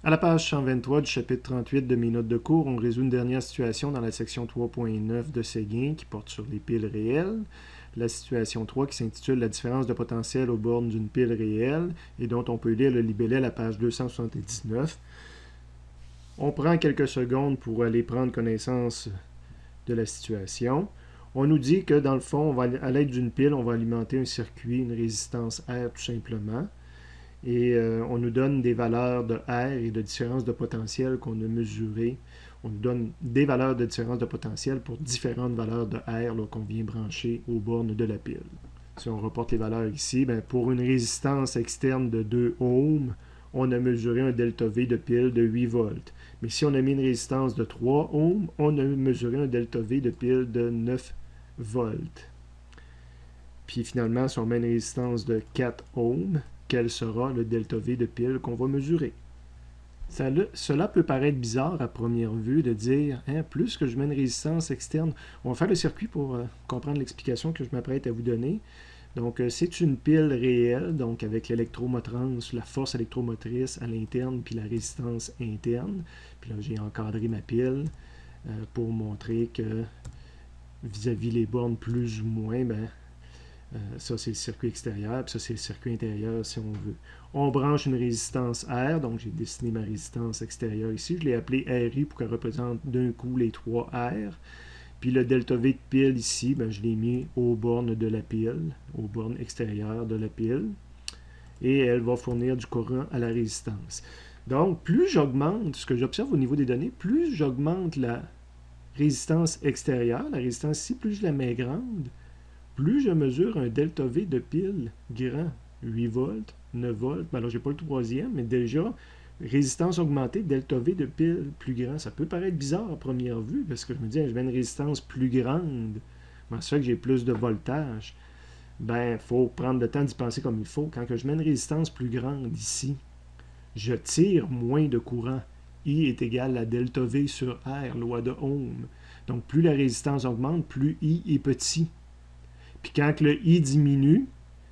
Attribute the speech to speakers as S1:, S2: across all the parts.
S1: À la page 123 du chapitre 38 de mes notes de cours, on résout une dernière situation dans la section 3.9 de Séguin qui porte sur les piles réelles. La situation 3 qui s'intitule « La différence de potentiel aux bornes d'une pile réelle » et dont on peut lire le libellé à la page 279. On prend quelques secondes pour aller prendre connaissance de la situation. On nous dit que dans le fond, à l'aide d'une pile, on va alimenter un circuit, une résistance R tout simplement. Et on nous donne des valeurs de R et de différence de potentiel qu'on a mesurées. On nous donne des valeurs de différence de potentiel pour différentes valeurs de R qu'on vient brancher aux bornes de la pile. Si on reporte les valeurs ici, pour une résistance externe de 2 ohms, on a mesuré un delta V de pile de 8 volts. Mais si on a mis une résistance de 3 ohms, on a mesuré un delta V de pile de 9 volts. Puis finalement, si on met une résistance de 4 ohms, quel sera le delta V de pile qu'on va mesurer. Cela peut paraître bizarre à première vue de dire plus que je mets une résistance externe. On va faire le circuit pour comprendre l'explication que je m'apprête à vous donner. Donc, c'est une pile réelle, donc avec l'électromotrance, la force électromotrice à l'interne, puis la résistance interne. Puis là, j'ai encadré ma pile pour montrer que vis-à-vis les bornes plus ou moins, ça, c'est le circuit extérieur, puis ça, c'est le circuit intérieur, si on veut. On branche une résistance R, donc j'ai dessiné ma résistance extérieure ici. Je l'ai appelée RI pour qu'elle représente d'un coup les 3 R. Puis le delta V de pile ici, je l'ai mis aux bornes de la pile, aux bornes extérieures de la pile. Et elle va fournir du courant à la résistance. Donc, plus j'augmente, ce que j'observe au niveau des données, plus j'augmente la résistance extérieure, la résistance ici, plus je la mets grande, plus je mesure un delta V de pile grand, 8 volts, 9 volts, alors j'ai pas le troisième, mais déjà, résistance augmentée, delta V de pile plus grand. Ça peut paraître bizarre à première vue, parce que je me dis, je mets une résistance plus grande, ça fait que j'ai plus de voltage. Il faut prendre le temps d'y penser comme il faut. Quand je mets une résistance plus grande ici, je tire moins de courant. I est égal à delta V sur R, loi de Ohm. Donc, plus la résistance augmente, plus I est petit. Puis quand le I diminue,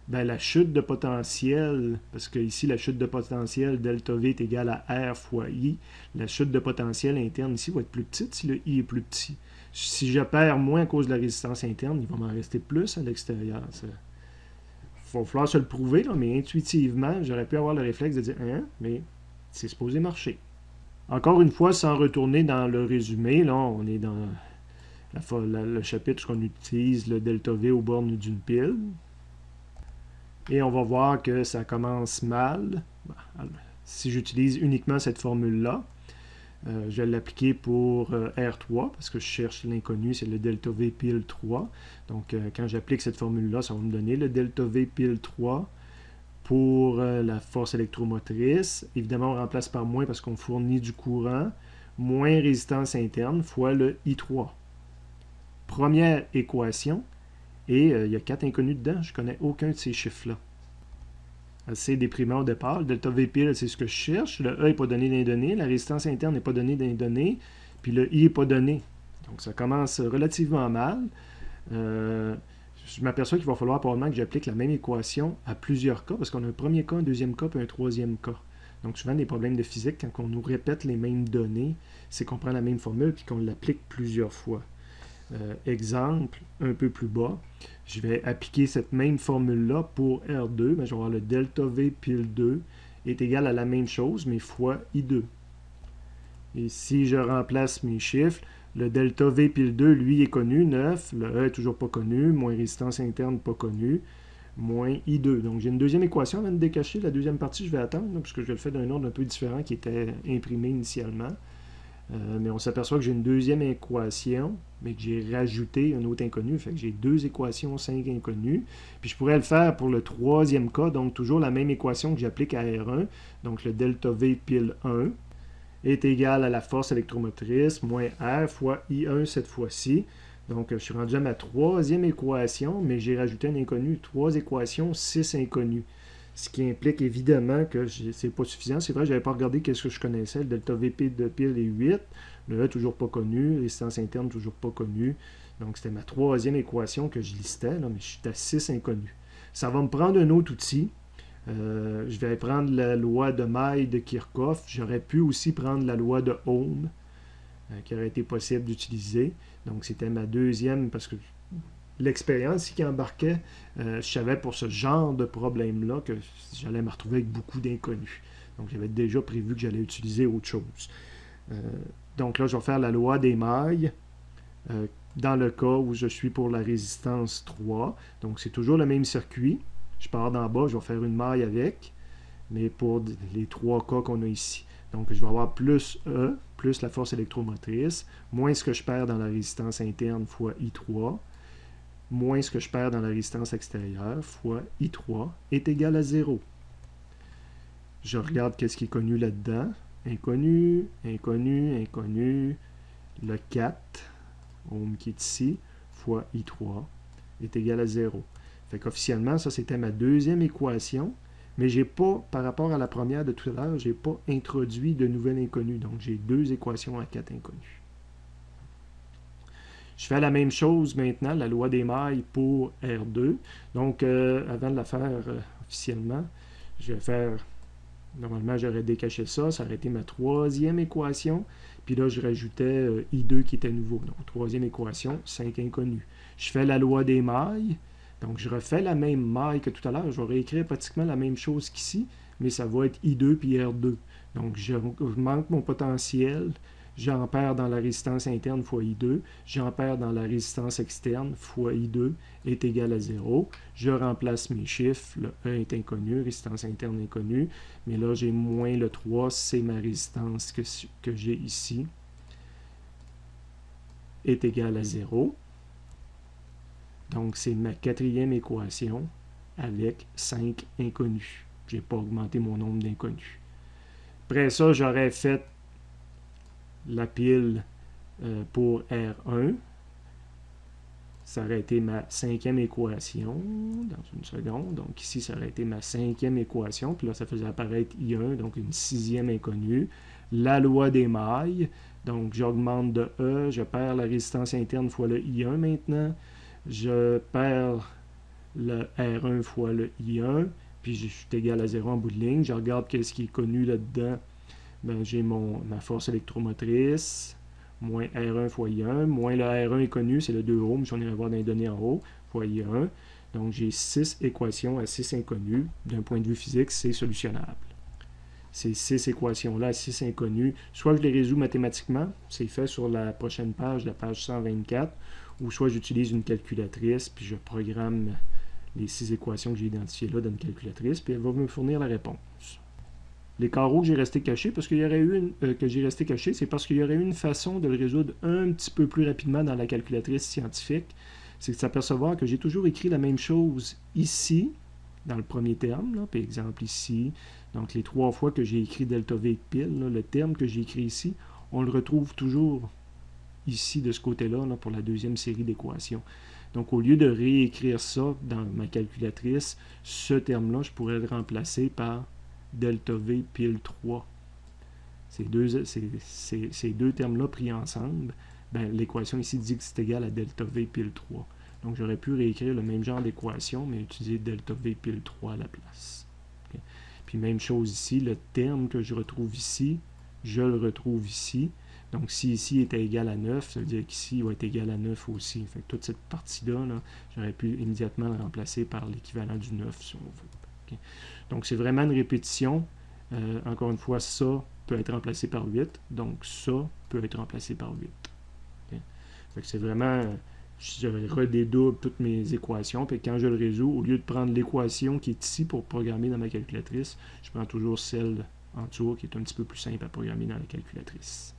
S1: la chute de potentiel, parce que ici la chute de potentiel delta V est égale à R fois I, la chute de potentiel interne ici va être plus petite si le I est plus petit. Si je perds moins à cause de la résistance interne, il va m'en rester plus à l'extérieur. Il va falloir se le prouver, là, mais intuitivement, j'aurais pu avoir le réflexe de dire mais c'est supposé marcher. Encore une fois, sans retourner dans le résumé, là, on est dans le chapitre qu'on utilise le delta V aux bornes d'une pile. Et on va voir que ça commence mal. Si j'utilise uniquement cette formule-là, je vais l'appliquer pour R3, parce que je cherche l'inconnu, c'est le delta V pile 3. Donc, quand j'applique cette formule-là, ça va me donner le delta V pile 3 pour la force électromotrice. Évidemment, on remplace par moins parce qu'on fournit du courant, moins résistance interne, fois le I3. Première équation, et il y a 4 inconnus dedans, je ne connais aucun de ces chiffres-là. Assez déprimant au départ. Le delta V pile, c'est ce que je cherche. Le E n'est pas donné dans les données, la résistance interne n'est pas donnée dans les données, puis le I n'est pas donné. Donc ça commence relativement mal. Je m'aperçois qu'il va falloir probablement que j'applique la même équation à plusieurs cas, parce qu'on a un premier cas, un deuxième cas, puis un troisième cas. Donc souvent, des problèmes de physique, quand on nous répète les mêmes données, c'est qu'on prend la même formule puis qu'on l'applique plusieurs fois. Exemple, un peu plus bas, je vais appliquer cette même formule-là pour R2. Je vais avoir le delta V pile 2 est égal à la même chose, mais fois I2. Et si je remplace mes chiffres, le delta V pile 2, lui, est connu, 9. Le E est toujours pas connu, moins résistance interne pas connue, moins I2. Donc, j'ai une deuxième équation avant de décacher. La deuxième partie, je vais attendre, puisque je le fais d'un ordre un peu différent qui était imprimé initialement. Mais on s'aperçoit que j'ai une deuxième équation, mais que j'ai rajouté un autre inconnu. Fait que j'ai 2 équations, 5 inconnus. Puis je pourrais le faire pour le troisième cas, donc toujours la même équation que j'applique à R1. Donc le delta V pile 1 est égal à la force électromotrice moins R fois I1 cette fois-ci. Donc je suis rendu à ma troisième équation, mais j'ai rajouté un inconnu. 3 équations, 6 inconnus. Ce qui implique évidemment que c'est pas suffisant. C'est vrai, je n'avais pas regardé qu'est-ce que je connaissais. Le delta VP de pile est 8. Le E toujours pas connu. Résistance interne toujours pas connue. Donc, c'était ma troisième équation que je listais, là, mais je suis à 6 inconnus. Ça va me prendre un autre outil. Je vais prendre la loi de Maille de Kirchhoff. J'aurais pu aussi prendre la loi de Ohm, qui aurait été possible d'utiliser. Donc, c'était ma deuxième, parce que l'expérience qui embarquait, je savais pour ce genre de problème-là que j'allais me retrouver avec beaucoup d'inconnus. Donc, j'avais déjà prévu que j'allais utiliser autre chose. Donc là, je vais faire la loi des mailles dans le cas où je suis pour la résistance 3. Donc, c'est toujours le même circuit. Je pars d'en bas, je vais faire une maille avec, mais pour les 3 cas qu'on a ici. Donc, je vais avoir plus E, plus la force électromotrice, moins ce que je perds dans la résistance interne fois I3, moins ce que je perds dans la résistance extérieure fois I3 est égal à 0. Je regarde qu'est-ce qui est connu là-dedans. Inconnu, inconnu, inconnu. Le 4, ohm qui est ici, fois I3 est égal à 0. Fait qu'officiellement, ça c'était ma deuxième équation, mais j'ai pas, par rapport à la première de tout à l'heure, j'ai pas introduit de nouvelles inconnues. Donc j'ai 2 équations à 4 inconnues. Je fais la même chose maintenant, la loi des mailles pour R2. Donc avant de la faire officiellement, je vais faire... Normalement, j'aurais décaché ça, ça aurait été ma troisième équation. Puis là, je rajoutais I2 qui était nouveau. Donc, troisième équation, 5 inconnus. Je fais la loi des mailles. Donc, je refais la même maille que tout à l'heure. Je vais réécrire pratiquement la même chose qu'ici, mais ça va être I2 puis R2. Donc, j'augmente mon potentiel. J'en perds dans la résistance interne fois I2. J'en perds dans la résistance externe fois I2 est égal à 0. Je remplace mes chiffres. Le 1 est inconnu, résistance interne inconnue. Mais là, j'ai moins le 3, c'est ma résistance que j'ai ici. Est égal à 0. Donc, c'est ma quatrième équation avec 5 inconnus. Je n'ai pas augmenté mon nombre d'inconnus. Après ça, j'aurais fait la pile pour R1. Ça aurait été ma cinquième équation dans une seconde. Donc ici, ça aurait été ma cinquième équation. Puis là, ça faisait apparaître I1, donc une sixième inconnue. La loi des mailles. Donc j'augmente de E. Je perds la résistance interne fois le I1 maintenant. Je perds le R1 fois le I1. Puis je suis égal à 0 en bout de ligne. Je regarde qu'est-ce qui est connu là-dedans. Ben, j'ai ma force électromotrice, moins R1 fois I1, moins le R1 est connu, c'est le 2 ohms, si on ira voir dans les données en haut, fois I1. Donc, j'ai 6 équations à 6 inconnues. D'un point de vue physique, c'est solutionnable. Ces 6 équations-là à 6 inconnues, soit je les résous mathématiquement, c'est fait sur la prochaine page, la page 124, ou soit j'utilise une calculatrice, puis je programme les 6 équations que j'ai identifiées là dans une calculatrice, puis elle va me fournir la réponse. Les carreaux que j'ai resté cachés, parce qu'il y aurait eu c'est parce qu'il y aurait eu une façon de le résoudre un petit peu plus rapidement dans la calculatrice scientifique. C'est de s'apercevoir que j'ai toujours écrit la même chose ici, dans le premier terme, là, par exemple ici. Donc les 3 fois que j'ai écrit delta V pile, là, le terme que j'ai écrit ici, on le retrouve toujours ici de ce côté-là, là, pour la deuxième série d'équations. Donc au lieu de réécrire ça dans ma calculatrice, ce terme-là, je pourrais le remplacer par delta V pile 3. Ces deux termes-là pris ensemble, ben, l'équation ici dit que c'est égal à delta V pile 3. Donc j'aurais pu réécrire le même genre d'équation, mais utiliser delta V pile 3 à la place. Okay. Puis même chose ici, le terme que je retrouve ici, je le retrouve ici. Donc si ici était égal à 9, ça veut dire qu'ici il va être égal à 9 aussi. Fait que toute cette partie-là, là, j'aurais pu immédiatement le remplacer par l'équivalent du 9 si on veut. Okay. Donc, c'est vraiment une répétition. Encore une fois, ça peut être remplacé par 8. Donc, ça peut être remplacé par 8. Okay. Fait que c'est vraiment... je redédouble toutes mes équations. Puis quand je le résous, au lieu de prendre l'équation qui est ici pour programmer dans ma calculatrice, je prends toujours celle en dessous qui est un petit peu plus simple à programmer dans la calculatrice.